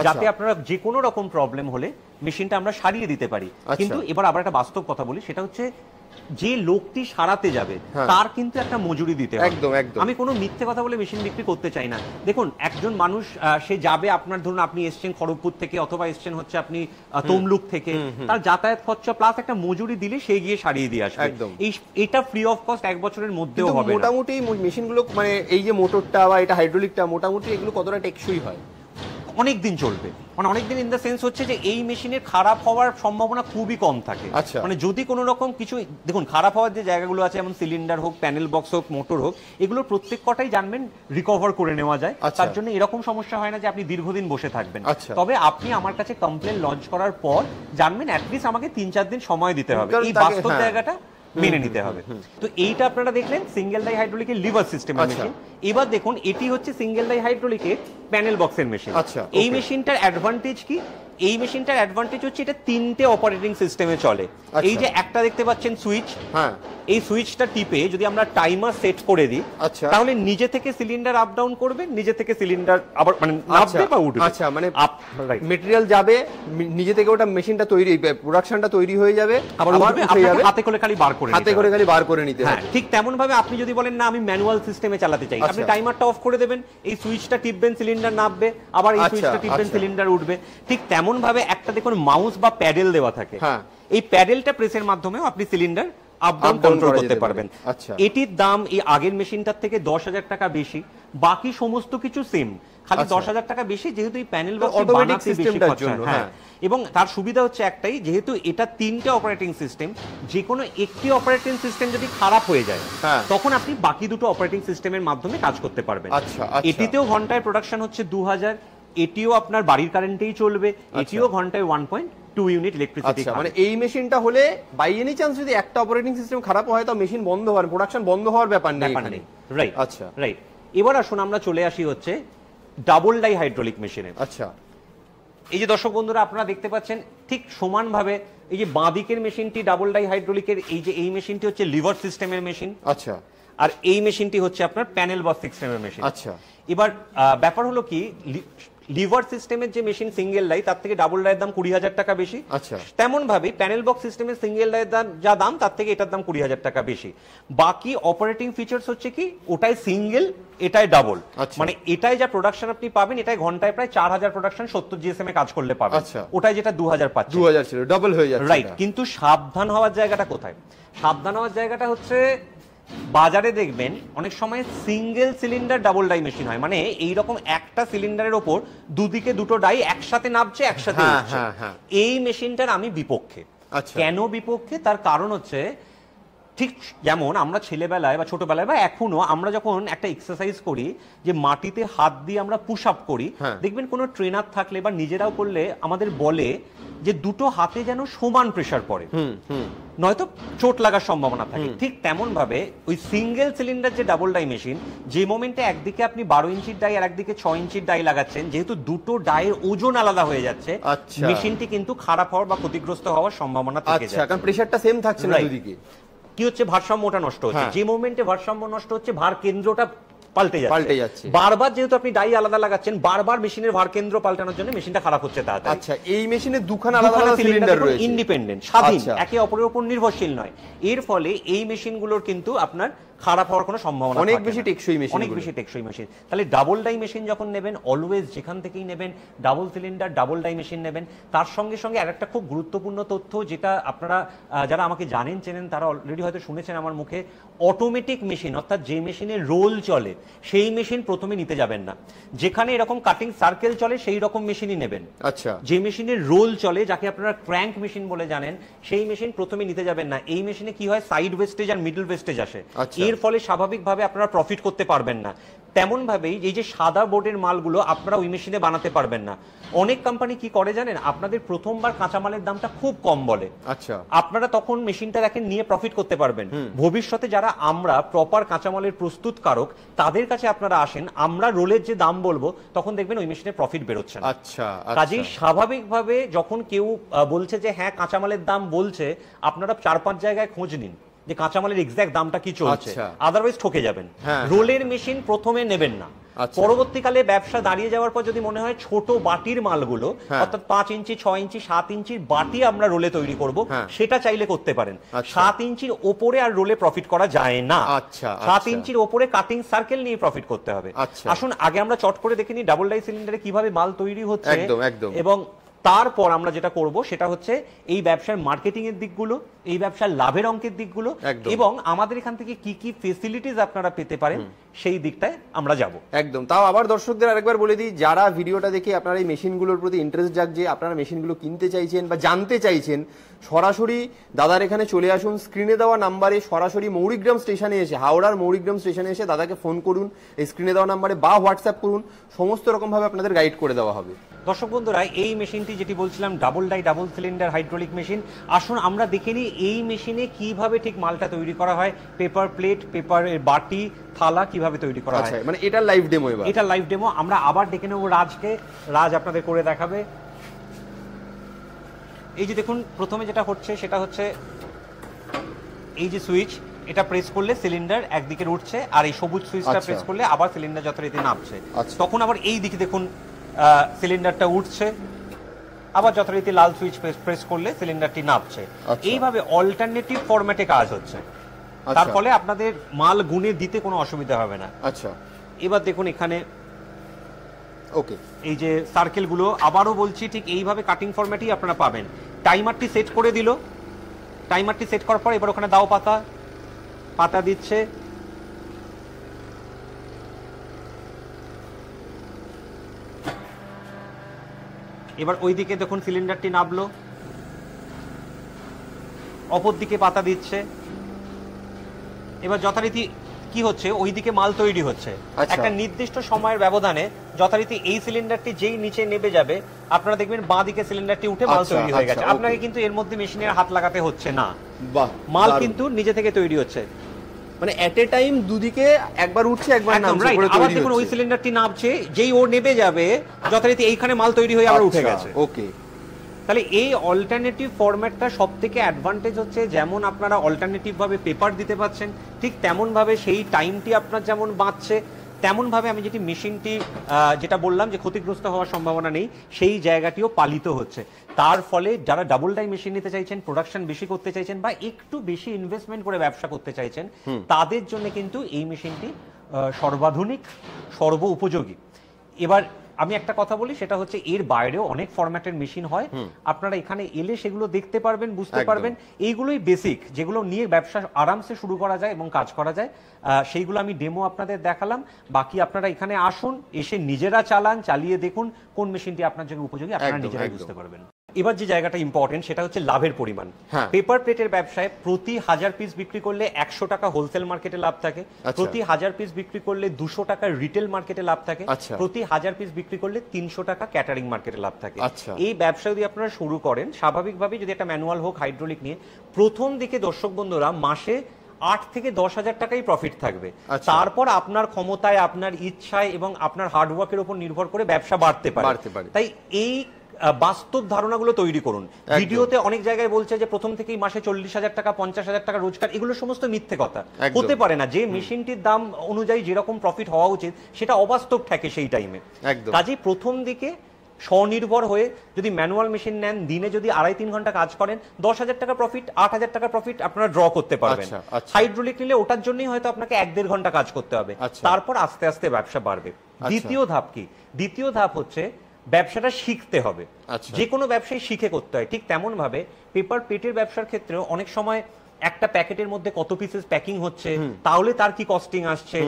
যাতে আপনারা যে কোনো রকম প্রবলেম হলে মেশিনটা আমরা সারিয়ে দিতে পারি। কিন্তু এবার আবার একটা বাস্তব কথা বলি, সেটা হচ্ছে যে লোকটি সারাতে যাবে তার কিন্তু একটা মজুরি দিতে হবে। একদম একদম। আমি কোনো মিথ্যে কথা বলে মেশিন বিক্রি করতে চাই না। দেখুন, একজন মানুষ সে যাবে, আপনার ধরুন আপনি এসছেন খড়গপুর থেকে, অথবা এসছেন হচ্ছে আপনি তমলুক থেকে, তার যাতায়াত খরচা প্লাস একটা মজুরি দিলে সে গিয়ে সারিয়ে দিয়ে আসবে। এটা ফ্রি অফ কস্ট 1 বছরের মধ্যেও হবে। মোটামুটি মেশিনগুলো, মানে এই যে মোটরটা বা এটা হাইড্রোলিকটা, মোটামুটি এগুলো কতটা টেকসই হয়? অনেক দিন চলবে, মানে অনেকদিন ইন দ্য সেন্স হচ্ছে যে এই মেশিনের খারাপ হওয়ার সম্ভাবনা খুবই কম থাকে। আচ্ছা, মানে যদি কোনো রকম কিছু, দেখুন খারাপ হওয়ার যে জায়গাগুলো আছে, যেমন সিলিন্ডার হোক, প্যানেল বক্স হোক, মোটর হোক, এগুলো প্রত্যেক কটাই জানবেন রিকভার করে নেওয়া যায়। তার জন্য এরকম সমস্যা হয় না যে আপনি দীর্ঘদিন বসে থাকবেন। তবে আপনি আমার কাছে কমপ্লেন লঞ্চ করার পর জানবেন অ্যাটলিস্ট আমাকে 3-4 দিন সময় দিতে হবে, এই বাস্তব জায়গাটা মেনে নিতে হবে। তো এইটা আপনারা দেখলেন সিঙ্গেল ডাই হাইড্রোলিকের লিভার সিস্টেমের মেশিন। এবার দেখুন, এটি হচ্ছে সিঙ্গেল ডাই হাইড্রোলিকের প্যানেল বক্সের মেশিন। এই মেশিনটার অ্যাডভান্টেজ কি? এই মেশিনটার অ্যাডভান্টেজ হচ্ছে এটা 3টে অপারেটিং সিস্টেমে চলে। এই যে একটা দেখতে পাচ্ছেন সুইচ, হ্যাঁ, এই সুইচটা টিপে যদি আমরা টাইমার সেট করে দিই, আচ্ছা, তাহলে নিজে থেকে সিলিন্ডার আপ ডাউন করবে, নিজে থেকে সিলিন্ডার আবার মানে নামবে বা উঠবে। আচ্ছা, মানে মেটেরিয়াল যাবে নিজে থেকে, ওটা মেশিনটা তৈরি, প্রোডাকশনটা তৈরি হয়ে যাবে, আবার উঠবে, আপনাকে হাতে করে খালি বার করে নিতে হবে। ঠিক তেমন ভাবে আপনি যদি বলেন না আমি ম্যানুয়াল সিস্টেমে চালাতে চাই, আপনি টাইমারটা অফ করে দেবেন, এই সুইচটা টিপবেন, সিলিন্ডার নামবে, আবার এই সুইচটা টিপবেন, সিলিন্ডার উঠবে। ঠিক তেমন ভাবে একটা দেখুন মাউস বা প্যাডেল দেওয়া থাকে, এই প্যাডেলটা প্রেসের মাধ্যমেও আপনি সিলিন্ডার আপ ডাউন কন্ট্রোল করতে পারবেন। এটির দাম এই আগের মেশিনটার থেকে 10,000 টাকা বেশি, বাকি সমস্ত কিছু সেম, খালি 10,000 টাকা বেশি, যেহেতু এই প্যানেল বক্স অটোমেটিক সিস্টেমটার জন্য। হ্যাঁ, এবং তার সুবিধা হচ্ছে একটাই, যেহেতু এটা 3টে অপারেটিং সিস্টেম, যে কোনো একটি অপারেটিং সিস্টেম যদি খারাপ হয়ে যায় তখন আপনি বাকি দুটো অপারেটিং সিস্টেমের মাধ্যমে কাজ করতে পারবেন। এটিতেও ঘন্টায় প্রোডাকশন হচ্ছে 2000, এটিও আপনার বাড়ির কারেন্টেই চলবে, এটিও ঘন্টায় 1.2 ইউনিট ইলেকট্রিসিটি। মানে এই মেশিনটা হলে বাই এনি চান্স যদি একটা অপারেটিং সিস্টেম খারাপ হয়, তো মেশিন বন্ধ হওয়ার, প্রোডাকশন বন্ধ হওয়ার ব্যাপার নেই। রাইট, আচ্ছা, রাইট। এবার আসুন আমরা চলে আসি হচ্ছে ডাবল ডাই হাইড্রোলিক মেশিনে। আচ্ছা, এই যে দর্শক বন্ধুরা আপনারা দেখতে পাচ্ছেন ঠিক সমানভাবে এই যে বাঁ দিকের মেশিনটি ডাবল ডাই হাইড্রোলিকের, এই মেশিনটি হচ্ছে লিভার সিস্টেমের মেশিন। আচ্ছা, আর এই মেশিনটি হচ্ছে আপনার প্যানেল বক্স সিস্টেমের মেশিন। আচ্ছা, এবার ব্যাপার হলো কি, লিভার সিস্টেমের যে মেশিন সিঙ্গেল ডাই, তার থেকে ডাবল ডাইয়ের দাম 20,000 টাকা বেশি। আচ্ছা, তেমন ভাবে প্যানেল বক্স সিস্টেমের সিঙ্গেল ডাইয়ের দাম যা দাম, তার থেকে এটার দাম 20,000 টাকা বেশি। বাকি অপারেটিং ফিচার্স হচ্ছে কি, ওটাই সিঙ্গেল, এটাই ডাবল। মানে এটাই যা প্রোডাকশন আপনি পাবেন, এটাই ঘন্টায় প্রায় 4000 প্রোডাকশন 70 জিএসএম এ কাজ করলে পাবেন। ওটাই যেটা 2000 পাচ্ছে, 2000 ছিল, ডাবল হয়ে যাচ্ছে। রাইট, কিন্তু সাবধান হওয়ার জায়গাটা কোথায়? সাবধান হওয়ার জায়গাটা হচ্ছে বাজারে দেখবেন অনেক সময় single cylinder double die machine হয়, মানে এইরকম একটা সিলিন্ডারের ওপর দুদিকে দুটো ডাই একসাথে নামছে, একসাথে উঠছে। এই মেশিনটার আমি বিপক্ষে। কেন বিপক্ষে? তার কারণ হচ্ছে, ঠিক যেমন আমরা ছেলেবেলায় বা ছোটবেলায় বা এখনো আমরা যখন একটা এক্সারসাইজ করি, যে মাটিতে হাত দিয়ে আমরা পুশ আপ করি, দেখবেন কোনো ট্রেনার থাকলে বা নিজেরাও করলে আমাদের বলে যে দুটো হাতে যেন সমান প্রেসার পড়ে, নয়তো চোট লাগার সম্ভাবনা থাকে। ঠিক তেমন ভাবে ওই সিঙ্গেল সিলিন্ডার যে ডাবল ডাই মেশিন, যে মোমেন্টে একদিকে আপনি 12 ইঞ্চির ডাই আর একদিকে 6 ইঞ্চির ডাই লাগাচ্ছেন, যেহেতু দুটো ডাইয়ের ওজন আলাদা হয়ে যাচ্ছে, মেশিনটি কিন্তু খারাপ হওয়ার বা ক্ষতিগ্রস্ত হওয়ার সম্ভাবনা থেকে যায়, কারণ প্রেসারটা সেম থাকছে না দুদিকে। কি হচ্ছে, ভারসাম্যটা নষ্ট হচ্ছে। যে মোমেন্টে ভারসাম্য নষ্ট হচ্ছে, ভার কেন্দ্রটা পাল্টে যাচ্ছে। বারবার যেহেতু আপনি ডাই আলাদা লাগাচ্ছেন, বারবার মেশিনের ভার কেন্দ্র পাল্টানোর জন্য মেশিনটা খারাপ হচ্ছে তাড়াতাড়ি। আচ্ছা, এই মেশিনে দুখানা আলাদা সিলিন্ডার রয়েছে, ইন্ডিপেন্ডেন্ট, স্বাধীন, একে অপরের উপর নির্ভরশীল নয়। এর ফলে এই মেশিনগুলোর কিন্তু আপনার খারাপ হওয়ার কোনো সম্ভাবনা অনেক বেশি টেকসই মেশিন, অনেক বেশি টেকসই মেশিন। তাহলে ডাবল ডাই মেশিন যখন নেবেন, অলওয়েজ যেখান থেকেই নেবেন double cylinder double die machine নেবেন। তার সঙ্গে সঙ্গে আরেকটা খুব গুরুত্বপূর্ণ তথ্য, যেটা আপনারা যারা আমাকে জানেন চেনেন তারা অলরেডি হয়তো শুনেছেন আমার মুখে, অটোমেটিক মেশিন, অর্থাৎ যে মেশিনে রোল চলে সেই মেশিন প্রথমে নিতে যাবেন না। যেখানে এরকম কাটিং সার্কেল চলে সেই রকম মেশিনই নেবেন। আচ্ছা, যে মেশিনের রোল চলে, যাকে আপনারা ক্র্যাঙ্ক মেশিন বলে জানেন, সেই মেশিন প্রথমে নিতে যাবেন না। এই মেশিনে কি হয়, সাইড ওয়েস্টেজ আর মিডল ওয়েস্টেজ আসে, এর ফলে স্বাভাবিকভাবে আপনারা প্রফিট করতে পারবেন না। তেমন ভাবেই এই যে সাদা বোর্ডের মালগুলো আপনারা ওই মেশিনে বানাতে পারবেন না। অনেক কোম্পানি কি করে জানেন, আপনাদের প্রথমবার কাঁচামালের দামটা খুব কম বলে। আচ্ছা, আপনারা তখন মেশিনটা দেখেন নিয়ে প্রফিট করতে পারবেন। ভবিষ্যতে যারা আমরা প্রপার কাঁচামালের প্রস্তুতকারক, তাদের কাছে আপনারা আসেন, আমরা রোলের যে দাম বলবো, তখন দেখবেন ওই মেশিনে প্রফিট বেরোচ্ছে না। আচ্ছা, কাজেই স্বাভাবিকভাবে যখন কেউ বলছে যে হ্যাঁ কাঁচামালের দাম বলছে, আপনারা 4-5 জায়গায় খোঁজ নিন যে কাঁচামালের এক্সাক্ট দামটা কি চলছে, আদারওয়াইজ ঠকে যাবেন। রোলের মেশিন প্রথমে নেবেন না। পরবর্তীকালে ব্যবসা দাঁড়িয়ে যাওয়ার পর যদি মনে হয় ছোট বাটির মালগুলো, অর্থাৎ 5 ইঞ্চি 6 ইঞ্চি 7 ইঞ্চির বাটি আমরা রোলে তৈরি করব, সেটা চাইলে করতে পারেন। 7 ইঞ্চির ওপরে আর রোলে প্রফিট করা যায় না। 7 ইঞ্চির ওপরে কাটিং সার্কেল নিয়ে প্রফিট করতে হবে। আসুন আগে আমরা চট করে দেখে নিই ডাবল ডাই সিলিন্ডারে কিভাবে মাল তৈরি হচ্ছে, এবং তারপর আমরা যেটা করব সেটা হচ্ছে এই ব্যবসার মার্কেটিং এর দিকগুলো, এই ব্যবসার লাভের অঙ্কের দিকগুলো, এবং আমাদের এখান থেকে কি কি ফেসিলিটিস আপনারা পেতে পারেন সেই দিকটায় আমরা যাব। একদম। তাও আবার দর্শকদের আরেকবার বলে দিই, যারা ভিডিওটা দেখে আপনারা এই মেশিনগুলোর প্রতি ইন্টারেস্ট জাগছে, আপনারা মেশিনগুলো কিনতে চাইছেন বা জানতে চাইছেন, সরাসরি দাদার এখানে চলে আসুন। স্ক্রিনে দেওয়া নাম্বারে সরাসরি মৌরিগ্রাম স্টেশনে এসে, হাওড়ার মৌরিগ্রাম স্টেশনে এসে দাদাকে ফোন করুন, এই স্ক্রিনে দেওয়া নাম্বারে, বা হোয়াটসঅ্যাপ করুন, সমস্ত রকম ভাবে আপনাদের গাইড করে দেওয়া হবে। দর্শক বন্ধুরা, এই মেশিনটি যেটি বলছিলাম double die double cylinder hydraulic machine, আসুন আমরা দেখে নিই এই মেশিনে কিভাবে ঠিক মালটা তৈরি করা হয়, পেপার প্লেট, পেপারের বাটি, থালা কিভাবে তৈরি করা হয়। মানে এটা লাইভ ডেমো, এটা লাইভ ডেমো। আমরা আবার ডেকে নেব রাজকে, রাজ আপনাদের করে দেখাবে। এই যে দেখুন প্রথমে যেটা হচ্ছে সেটা হচ্ছে এই যে সুইচ, এটা প্রেস করলে সিলিন্ডার একদিকে উঠছে, আর এই সবুজ সুইচটা প্রেস করলে আবার সিলিন্ডার যথারীতি নামছে। তখন আবার এই দিকে দেখুন সিলিন্ডারটা উঠছে, আবার যথারীতি লাল সুইচ প্রেস করলে সিলিন্ডারটি নামছে। এইভাবে অল্টারনেটিভ ফরম্যাটে কাজ হচ্ছে, তার ফলে আপনাদের মাল গুনে দিতে কোনো অসুবিধা হবে না। আচ্ছা, এবার দেখুন এখানে ওকে, এই যে সার্কেল গুলো, আবারও বলছি ঠিক এইভাবে কাটিং ফরম্যাটই আপনারা পাবেন। টাইমারটি সেট করে দিল, টাইমারটি সেট করার পর এবার ওখানে দাও পাতা, পাতা দিচ্ছে, এবার ওইদিকে দেখুন সিলিন্ডারটি নামলো, অপর দিকে পাতা দিচ্ছে। এবার যথারীতি কি হচ্ছে, ওইদিকে মাল তৈরি হচ্ছে একটা নির্দিষ্ট সময়ের ব্যবধানে। যথারীতি এই সিলিন্ডারটি যেই নিচে নেমে যাবে আপনারা দেখবেন বাঁ দিকে সিলিন্ডারটি উঠে মাল তৈরি হয়ে গেছে। আপনাকে কিন্তু এর মধ্যে মেশিনের হাত লাগাতে হচ্ছে না, মাল কিন্তু নিজে থেকে তৈরি হচ্ছে। মানে এট এ টাইম দুদিকে একবার উঠছে একবার নামছে, আবার দেখুন ওই সিলিন্ডারটি নামছে, যেই ও নেমে যাবে যথারীতি এইখানে মাল তৈরি হয়ে আবার উঠে গেছে। ওকে, তাহলে এই অল্টারনেটিভ ফরম্যাটটা সবথেকে অ্যাডভান্টেজ হচ্ছে, যেমন আপনারা অল্টারনেটিভ ভাবে পেপার দিতে পারছেন, ঠিক তেমন ভাবে সেই টাইমটি আপনার যেমন বাঁচছে, তেমন ভাবে আমি যেটি মেশিনটি যেটা বললাম যে ক্ষতিগ্রস্ত হওয়ার সম্ভাবনা নেই, সেই জায়গাটিও পালিত হচ্ছে। তার ফলে যারা ডাবল ডাই মেশিন নিতে চাইছেন, প্রোডাকশন বেশি করতে চাইছেন, বা একটু বেশি ইনভেস্টমেন্ট করে ব্যবসা করতে চাইছেন, তাদের জন্য কিন্তু এই মেশিনটি সর্বাধুনিক, সর্ব উপযোগী। এবার আমি একটা কথা বলি, সেটা হচ্ছে এর বাইরেও অনেক ফরম্যাটের মেশিন হয়, আপনারা এখানে এলে সেগুলো দেখতে পারবেন, বুঝতে পারবেন। এইগুলোই বেসিক, যেগুলো নিয়ে ব্যবসা আরামসে শুরু করা যায় এবং কাজ করা যায়, সেইগুলো আমি ডেমো আপনাদের দেখালাম। বাকি আপনারা এখানে আসুন, এসে নিজেরা চালান, চালিয়ে দেখুন কোন মেশিনটি আপনার জন্য উপযোগী, আপনারা নিজেরাই বুঝতে পারবেন। এবার যে জায়গাটা ইম্পর্টেন্ট সেটা হচ্ছে লাভের পরিমাণ। পেপার প্লেটের ব্যবসায় প্রতি 1000 পিস বিক্রি করলে 100 টাকা হোলসেল মার্কেটে লাভ থাকে, প্রতি 1000 পিস বিক্রি করলে 200 টাকা রিটেল মার্কেটে লাভ থাকে, প্রতি 1000 পিস বিক্রি করলে 300 টাকা ক্যাটারিং মার্কেটে লাভ থাকে। এই ব্যবসা যদি আপনারা শুরু করেন, স্বাভাবিকভাবে যদি একটা ম্যানুয়াল হোক, হাইড্রোলিক নিয়ে, প্রথম দিকে দর্শক বন্ধুরা মাসে 8 থেকে 10,000 টাকাই প্রফিট থাকবে। তারপর আপনার ক্ষমতায়, আপনার ইচ্ছায় এবং আপনার হার্ডওয়ার্কের উপর নির্ভর করে ব্যবসা বাড়তে পারে। তাই এই বাস্তব ধারণাগুলো তৈরি করুন। ভিডিওতে অনেক জায়গায় বলছে যে প্রথম থেকেই মাসে 40,000 টাকা, 50,000 টাকা রোজগার, এগুলো সমস্ত মিথ্যে কথা। হতে পারে না। যে মেশিনটির দাম অনুযায়ী যেরকম প্রফিট হওয়া উচিত সেটা অবাস্তব থাকে সেই টাইমে। কাজেই প্রথম দিকে স্বনির্ভর হয়ে যদি ম্যানুয়াল মেশিন নেন, দিনে যদি 2.5-3 ঘন্টা কাজ করেন, 10,000 টাকা প্রফিট, 8,000 টাকা প্রফিট আপনারা ড্র করতে পারবেন। হাইড্রোলিক নিলে ওটার জন্যই হয়তো আপনাকে 1-1.5 ঘন্টা কাজ করতে হবে, তারপর আস্তে আস্তে ব্যবসা বাড়বে। দ্বিতীয় ধাপ কি? দ্বিতীয় ধাপ হচ্ছে ব্যবসাটা শিখতে হবে। যে কোনো ব্যবসায় শিখে করতে হয়। ঠিক তেমন ভাবে পেপার প্লেটের ব্যবসার ক্ষেত্রেও অনেক সময় একটা প্যাকেটের মধ্যে কত পিসেস প্যাকিং হচ্ছে, তাহলে তার কি কস্টিং আসছে,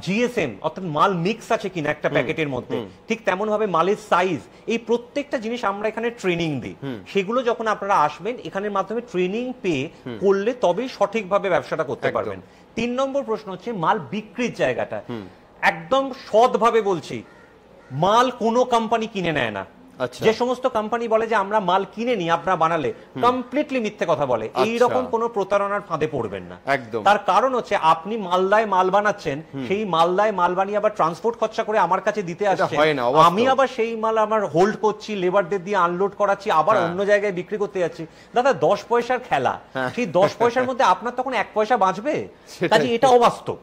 জিএসএম অর্থাৎ মাল মিক্স আছে কিনা একটা প্যাকেটের মধ্যে, ঠিক তেমন ভাবে মালের সাইজ, এই প্রত্যেকটা জিনিস আমরা এখানে ট্রেনিং দিই। সেগুলো যখন আপনারা আসবেন এখানের মাধ্যমে ট্রেনিং পেয়ে করলে তবেই সঠিকভাবে ব্যবসাটা করতে পারবেন। 3 নম্বর প্রশ্ন হচ্ছে মাল বিক্রির জায়গাটা। একদম সৎভাবে বলছি, মাল কোনো কোম্পানি কিনে নেয় না। যে সমস্ত কোম্পানি বলে যে আমরা মাল কিনে নিই আপনারা বানালে, কমপ্লিটলি মিথ্যে কথা বলে। এইরকম কোনো প্রতারণার ফাঁদে পড়বেন না। তার কারণ হচ্ছে আপনি মালদায় মাল বানাচ্ছেন, সেই মালদায় মাল বানিয়ে আবার ট্রান্সপোর্ট খরচা করে আমার কাছে দিতে আসছে, আমি আবার সেই মাল আমার হোল্ড করছি, লেবারদের দিয়ে আনলোড করাচ্ছি, আবার অন্য জায়গায় বিক্রি করতে যাচ্ছি। দাদা 10 পয়সার খেলা, সেই 10 পয়সার মধ্যে আপনার তখন 1 পয়সা বাঁচবে? কাজে এটা অবাস্তব।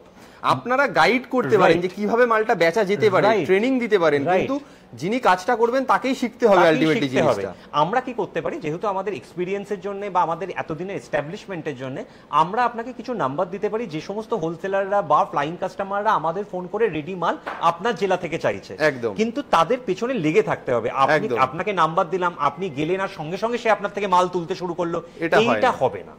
আপনারা গাইড করতে পারেন যে কিভাবে মালটা বেচা যেতে পারে, ট্রেনিং দিতে পারেন, কিন্তু যিনি কাজটা করবেন তাকেই শিখতে হবে আলটিমেটলি জিনিসটা। আমরা কি করতে পারি, যেহেতু আমাদের এক্সপেরিয়েন্সের জন্য বা আমাদের এতদিনের এস্টাবলিশমেন্টের জন্য আমরা আপনাকে কিছু নাম্বার দিতে পারি, যে সমস্ত হোলসেলাররা বা ফ্লাইং কাস্টমাররা আমাদের ফোন করে রেডি মাল আপনার জেলা থেকে চাইছে, কিন্তু তাদের পেছনে লেগে থাকতে হবে। আপনাকে নাম্বার দিলাম, আপনি গেলেন আর সঙ্গে সঙ্গে সে আপনার থেকে মাল তুলতে শুরু করলো, এইটা হবে না।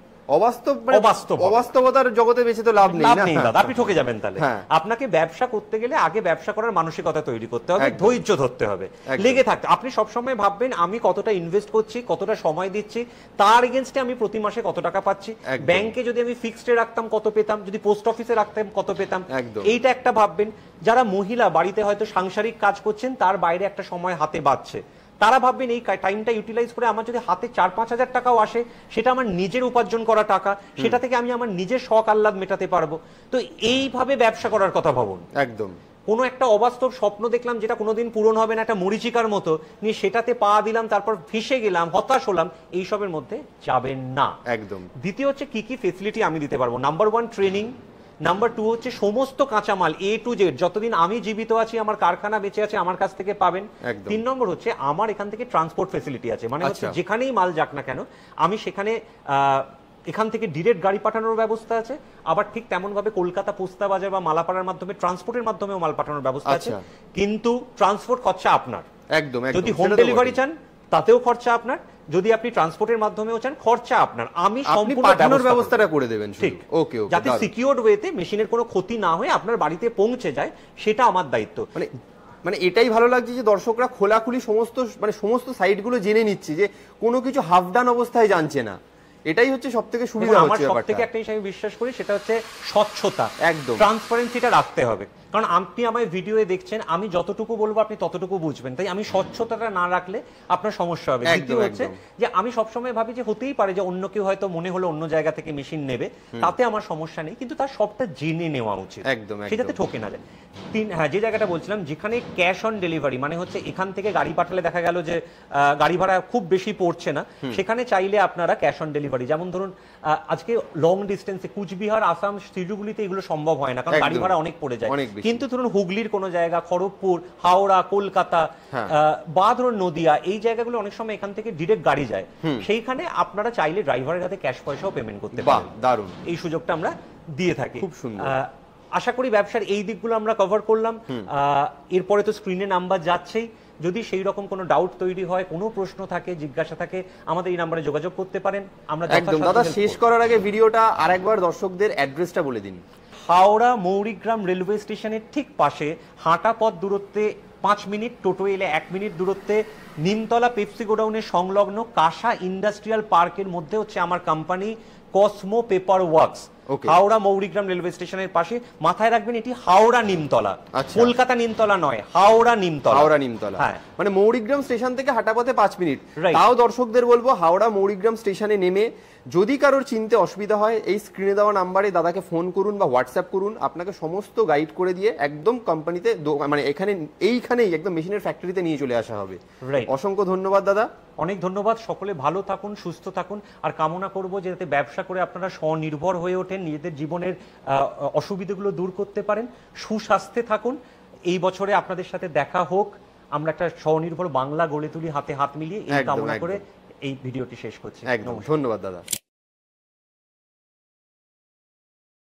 অবাস্তবতার জগতে বেঁচে তো লাভ নেই দাদা, আপনি ঠকে যাবেন। তাহলে আপনাকে ব্যবসা করতে গেলে আগে ব্যবসা করার মানসিকতা তৈরি করতে হবে, ধৈর্য ধরতে হবে, লেগে থাকতে। আপনি সবসময় ভাববেন আমি কতটা ইনভেস্ট করছি, কতটা সময় দিচ্ছি, তার এগেইনস্টে আমি প্রতি মাসে কত টাকা পাচ্ছি। ব্যাংকে যদি আমি ফিক্সডে রাখতাম কত পেতাম, যদি পোস্ট অফিসে রাখতাম কত পেতাম, এইটা একটা ভাববেন। যারা মহিলা বাড়িতে হয়তো সাংসারিক কাজ করছেন, তার বাইরে একটা সময় হাতে বাঁচছে, তারা ভাববেন এই টাইমটা ইউটিলাইজ করে আমার যদি হাতে 4-5 হাজার টাকাও আসে, সেটা আমার নিজের উপার্জন করা টাকা, সেটা থেকে আমি আমার নিজের শখ আহ্লাদ মেটাতে পারবো। তো এইভাবে ব্যবসা করার কথা ভাবুন। একদম কোনো একটা অবাস্তব স্বপ্ন দেখলাম যেটা কোনোদিন পূরণ হবে না, একটা মরিচিকার মতো নিয়ে সেটাতে পা দিলাম, তারপর ফেসে গেলাম, হতাশ হলাম, এইসবের মধ্যে যাবেন না। একদম। দ্বিতীয় হচ্ছে কি কি ফেসিলিটি আমি দিতে পারবো। নাম্বার 1 ট্রেনিং, নাম্বার 2 হচ্ছে সমস্ত কাঁচামাল A to Z, যতদিন আমি জীবিত আছি, আমার কারখানা বেঁচে আছে, আমার কাছ থেকে পাবেন। 3 নম্বর হচ্ছে আমার এখান থেকে ট্রান্সপোর্ট ফেসিলিটি আছে, মানে হচ্ছে যেখানেই মাল যাক না কেন আমি সেখানে এখান থেকে ডিরেক্ট গাড়ি পাঠানোর ব্যবস্থা আছে। আবার ঠিক তেমন ভাবে কলকাতা পোস্তা বাজার বা মালাপাড়ার মাধ্যমে ট্রান্সপোর্টের মাধ্যমেও মাল পাঠানোর ব্যবস্থা আছে, কিন্তু ট্রান্সপোর্ট খরচা আপনার। একদম। যদি হোম ডেলিভারি চান তাতেও খরচা আপনার, যদি আপনি ট্রান্সপোর্টের মাধ্যমেও চান খরচা আপনার। আমি সম্পূর্ণ পাঠানোর ব্যবস্থাটা করে দেবেন। ঠিক, ওকে ওকে, যাতে সিকিউরড ওয়েতে মেশিনের কোনো ক্ষতি না হয়ে আপনার বাড়িতে পৌঁছে যায়, সেটা আমার দায়িত্ব। মানে এটাই ভালো লাগছে যে দর্শকরা খোলাখুলি সমস্ত সাইটগুলো জেনে নিচ্ছে, যে কোনো কিছু হাফ ডান অবস্থায় জানছে না। এটাই হচ্ছে সবথেকে সুবিধা হচ্ছে। আমার সবথেকে একটা জিনিস আমি বিশ্বাস করি, সেটা হচ্ছে স্বচ্ছতা, একদম ট্রান্সপারেন্সিটা রাখতে হবে। কারণ আপনি আমার ভিডিওয়ে দেখছেন, আমি যতটুকু বলবো আপনি ততটুকু বুঝবেন, তাই আমি স্বচ্ছতাটা না রাখলে আপনার সমস্যা হবে। দ্বিতীয় হচ্ছে যে আমি সবসময় ভাবি যে হতেই পারে যে অন্য কেউ হয়তো মনে হলো অন্য জায়গা থেকে মেশিন নেবে, তাতে আমার সমস্যা নেই, কিন্তু তার সবটা জেনে নেওয়া উচিত, সেটাতে ঠকে না যায়। হ্যাঁ, যে জায়গাটা বলছিলাম, যেখানে ক্যাশ অন ডেলিভারি, মানে হচ্ছে এখান থেকে গাড়ি পাঠালে দেখা গেল যে গাড়ি ভাড়া খুব বেশি পড়ছে না, সেখানে চাইলে আপনারা ক্যাশ অন ডেলিভারি, যেমন ধরুন আজকে লং ডিস্টেন্সে কুচবিহার, আসাম, শিলিগুড়িতে এগুলো সম্ভব হয় না, কারণ গাড়ি ভাড়া অনেক পড়ে যায়। কিন্তু ধরুন হুগলির কোনো জায়গা, খড়গপুর, হাওড়া, কলকাতা বা ধরুন নদিয়া, এই জায়গাগুলো অনেক সময় এখান থেকে ডিরেক্ট গাড়ি যায়, সেইখানে আপনারা চাইলে ড্রাইভারের হাতে ক্যাশ পয়সাও পেমেন্ট করতে পারেন। দারুণ, এই সুযোগটা আমরা দিয়ে থাকি। খুব সুন্দর। আশা করি ব্যবসার এই দিকগুলো আমরা কভার করলাম। এরপরে তো স্ক্রিনে নাম্বার যাচ্ছেই, যদি সেই রকম কোনো ডাউট তৈরি হয়, কোনো প্রশ্ন থাকে, জিজ্ঞাসা থাকে, আমাদের এই নম্বরে যোগাযোগ করতে পারেন। আমরা একদম। দাদা, শেষ করার আগে ভিডিওটা আরেকবার দর্শকদের অ্যাড্রেসটা বলে দিন। হাওড়া মৌরিগ্রাম রেলওয়ে স্টেশনের ঠিক পাশে, হাঁটা পথ দূরত্বে 5 মিনিট, টোটো এলে 1 মিনিট দূরত্বে, নিমতলা পেপসি গোডাউনের সংলগ্ন কাঁসা ইন্ডাস্ট্রিয়াল পার্কের মধ্যে হচ্ছে আমার company Cosmo paper works. Howrah Mourigram railway স্টেশনের পাশে। মাথায় রাখবেন, এটি হাওড়া নিমতলা, কলকাতা নিমতলা নয়, হাওড়া নিমতলা। হাওড়া নিমতলা, মানে মৌরিগ্রাম স্টেশন থেকে হাঁটা পথে 5 মিনিট। তাও দর্শকদের বলবো, হাওড়া মৌরিগ্রাম স্টেশনে নেমে যদি কারোর চিনতে অসুবিধা হয়, এই স্ক্রিনে দেওয়া নাম্বারে দাদাকে ফোন করুন বা হোয়াটসঅ্যাপ করুন, আপনাকে সমস্ত গাইড করে দিয়ে একদম কোম্পানিতে, মানে এইখানেই একদম মেশিনের ফ্যাক্টরিতে নিয়ে চলে আসা হবে। অসংখ্য ধন্যবাদ দাদা। অনেক ধন্যবাদ। সকলে ভালো থাকুন, সুস্থ থাকুন, আর কামনা করব যে যাতে ব্যবসা করে আপনারা স্বনির্ভর হয়ে ওঠেন, নিজেদের জীবনের অসুবিধাগুলো দূর করতে পারেন, সুস্বাস্থ্যে থাকুন। এই বছরে আপনাদের সাথে দেখা হোক, আমরা একটা স্বনির্ভর বাংলা গড়ে তুলি হাতে হাত মিলিয়ে, এই কামনা করে এই ভিডিওটি শেষ করছি। একদম ধন্যবাদ দাদা।